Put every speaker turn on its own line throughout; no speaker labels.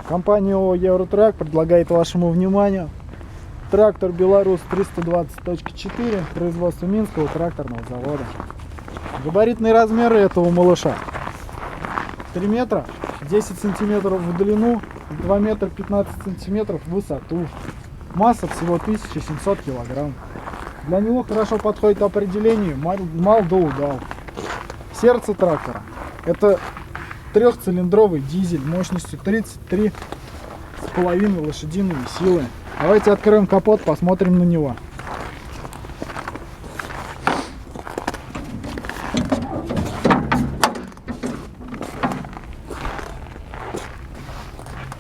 Компания ООО Евротрак предлагает вашему вниманию трактор Беларусь 320.4 производства Минского тракторного завода. Габаритные размеры этого малыша: 3 метра 10 сантиметров в длину, 2 метра 15 сантиметров в высоту. Масса всего 1700 килограмм. Для него хорошо подходит определение мал да удал. Сердце трактора — это трехцилиндровый дизель мощностью 33,5 лошадиные силы. Давайте откроем капот, посмотрим на него.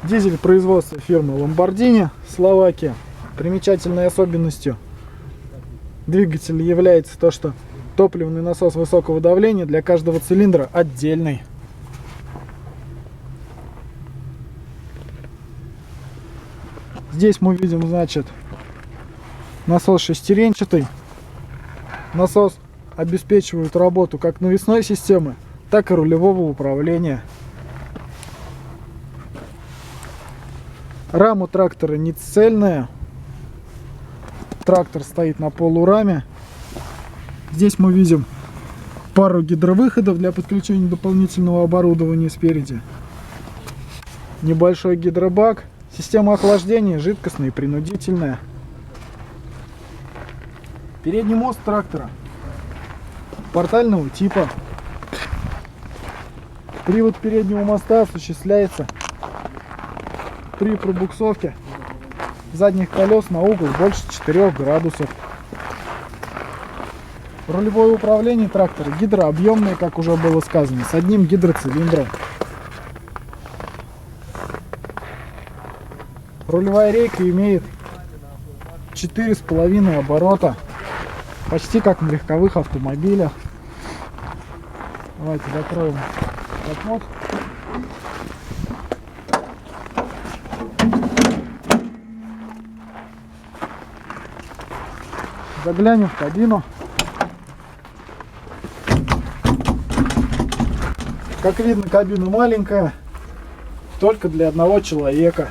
Дизель производства фирмы Lamborghini, Словакия. Примечательной особенностью двигателя является то, что топливный насос высокого давления для каждого цилиндра отдельный. Здесь мы видим, значит, насос шестеренчатый. Насос обеспечивает работу как навесной системы, так и рулевого управления. Рама трактора не цельная. Трактор стоит на полураме. Здесь мы видим пару гидровыходов для подключения дополнительного оборудования спереди. Небольшой гидробак. Система охлаждения жидкостная и принудительная. Передний мост трактора портального типа. Привод переднего моста осуществляется при пробуксовке задних колес на угол больше 4 градусов. Рулевое управление трактора гидрообъемное, как уже было сказано, с одним гидроцилиндром. Рулевая рейка имеет 4,5 оборота, почти как на легковых автомобилях. Давайте закроем капот. Заглянем в кабину. Как видно, кабина маленькая, только для одного человека.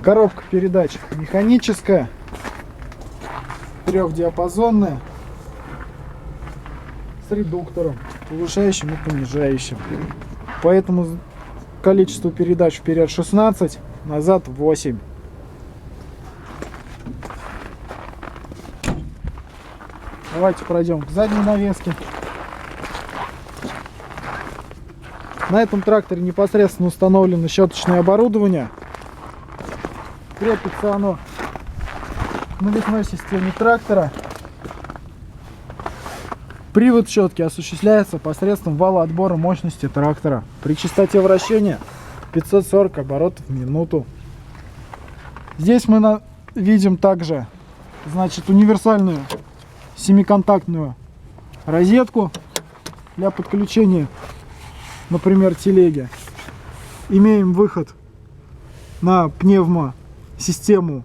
Коробка передач механическая, трехдиапазонная, с редуктором, повышающим и понижающим. Поэтому количество передач вперед 16, назад 8. Давайте пройдем к задней навеске. На этом тракторе непосредственно установлено щеточное оборудование. Крепится оно к навесной системе трактора. Привод щетки осуществляется посредством вала отбора мощности трактора при частоте вращения 540 оборотов в минуту. Здесь мы видим также, значит, универсальную семиконтактную розетку для подключения, например, телеги. Имеем выход на пневмосистему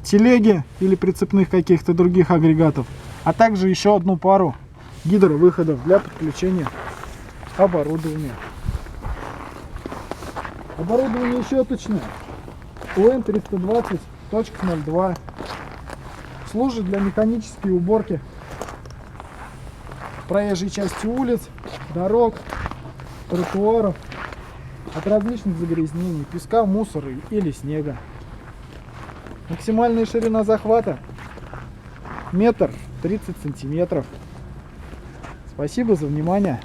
телеги или прицепных каких-то других агрегатов, а также еще одну пару гидровыходов для подключения оборудования. Оборудование щеточное ОН 320.02 служит для механической уборки проезжей части улиц, дорог, тротуаров от различных загрязнений, песка, мусора или снега. Максимальная ширина захвата 1,30 м. Спасибо за внимание.